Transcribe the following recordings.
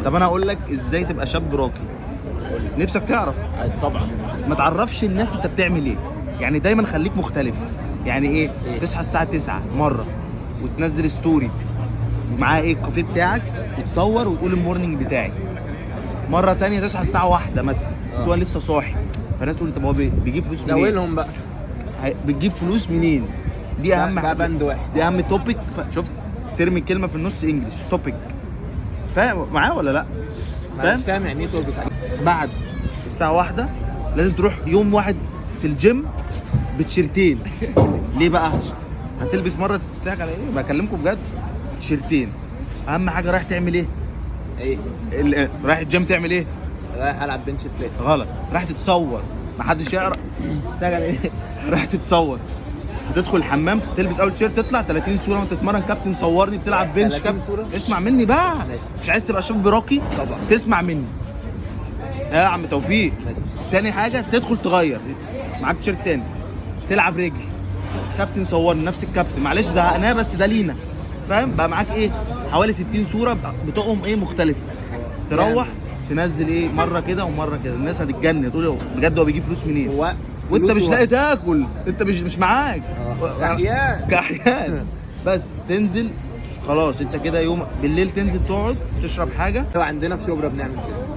طب انا هقول لك ازاي تبقى شاب راقي. نفسك تعرف؟ عايز طبعا. ما تعرفش الناس انت بتعمل ايه، يعني دايما خليك مختلف. يعني ايه؟ تصحى الساعه 9 مره وتنزل ستوري ومعاه ايه الكافيه بتاعك وتصور وتقول المورنينج بتاعي. مره تانية تصحى الساعه 1 مثلا تقول لسه صاحي، فالناس تقول طب هو بيجيب فلوس منين؟ زاولهم بقى. بتجيب فلوس منين؟ دي اهم ده حاجه، بند واحد. دي اهم توبيك. شفت ترمي الكلمه في النص انجلش توبيك. فاهم معايا ولا لا؟ مش فاهم يعني ايه توبيك. بعد الساعه 1 لازم تروح يوم واحد في الجيم بتيشيرتين. ليه بقى؟ هتلبس مره تضحك على ايه؟ بكلمكم بجد. تيشيرتين. اهم حاجه رايح تعمل ايه؟ ايه؟ رايح الجيم تعمل ايه؟ رايح العب بنش فلات. غلط، رايح تتصور. محدش يعرف تضحك على ايه؟ رايح تتصور. هتدخل الحمام تلبس اول تيشيرت تطلع 30 صوره وانت تتمرن. كابتن صورني بتلعب بنش. 30 كابتن صورة؟ اسمع مني بقى. ماشي. مش عايز تبقى شاب راقي؟ طبعا. تسمع مني يا عم توفيق. تاني حاجه تدخل تغير معاك تيشيرت تاني تلعب رجل. كابتن صورني نفس الكابتن، معلش زهقناه بس ده لينا. فاهم؟ بقى معاك ايه؟ حوالي 60 صوره بتقهم ايه مختلفه. تروح تنزل ايه مره كده ومره كده، الناس هتتجنن تقول بجد هو بيجيب فلوس منين؟ هو وانت مش لاقي تاكل، انت مش معاك. كحيان. كحيان. بس تنزل خلاص انت كده يوم بالليل تنزل تقعد تشرب حاجه. هو عندنا في شبرا بنعمل كده.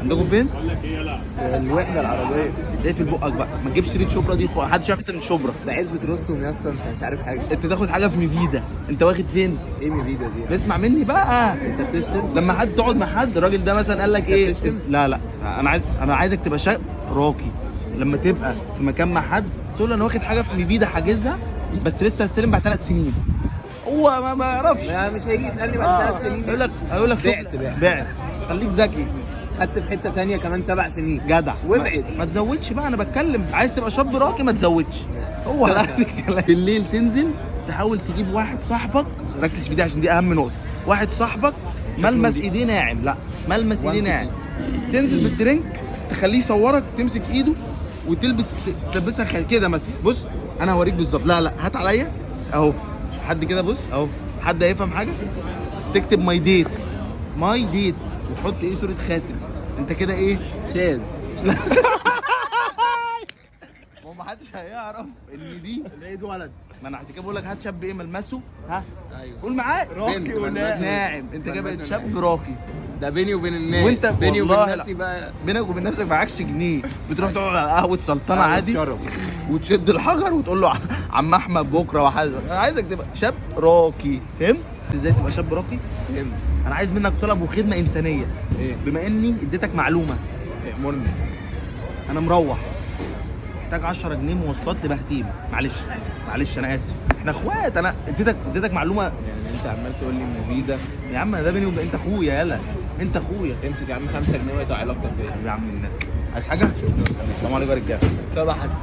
عندكم فين؟ في الوحده العربيه. ايه في بقك بقى؟ ما تجيبش سيره شبرا دي. حد شاف انت من شبرا؟ ده عزبة رستم يا اسطى، انت مش عارف حاجه. انت تاخد حاجه في ميفيدا. انت واخد فين؟ ايه ميفيدا دي؟ اسمع مني بقى. انت بتشتم؟ لما حد تقعد مع حد الراجل ده مثلا قال لك ايه؟ بتشتم؟ لا انا عايزك تبقى شاب راقي. لما تبقى في مكان مع حد تقول له انا واخد حاجه في ميفيدا حاجزها بس لسه هستلم بعد 3 سنين. هو ما يعرفش. مش هيجي يسالني بعد 3 سنين. هيقول لك بعت. خليك ذكي. خدت في حته ثانيه كمان 7 سنين. جدع. وابعد. ما تزودش بقى، انا بتكلم عايز تبقى شاب راقي ما تزودش. هو على قد الكلام. بالليل تنزل تحاول تجيب واحد صاحبك، ركز في دي عشان دي اهم نقطه. واحد صاحبك ملمس ايديه ناعم. لا ملمس ايديه ناعم. تنزل بالدرينك تخليه يصورك، تمسك ايده تلبسها كده مثلا. بص انا هوريك بالظبط. لا هات عليا اهو. حد كده بص اهو. حد هيفهم حاجه؟ تكتب ماي ديت وتحط ايه صوره خاتم. انت كده ايه؟ شاذ. ما حدش هيعرف ان دي ايد ولد. ما انا عشان كده بقول لك هات شاب ايه ملمسه. ها ايوه قول معايا راقي ناعم. انت كده بقيت شاب راقي. ده بيني وبين الناس. وانت بيني وبين والله نفسي بقى. بينك وبين نفسك معكش جنيه بتروح تقعد على قهوه سلطنه عادي شرف. وتشد الحجر وتقول له عم احمد بكره وحاجه. انا عايزك تبقى شاب راقي. فهمت ازاي تبقى شاب راقي؟ فهمت. انا عايز منك طلب وخدمه انسانيه. ايه؟ بما اني اديتك معلومه. امرني. انا مروح محتاج 10 جنيه مواصلات لبهتيم. معلش انا اسف، احنا اخوات. انا اديتك معلومه. يعني انت عمال تقول لي مفيده. يا عم ده بيني وبين انت اخويا. يلا انت اخويا. امسك يا عم 5 جنيه ويقطع علاقتك بيا. يا عم الناس عايز حاجه؟ السلام عليكم يا رجاله. سبع حسن.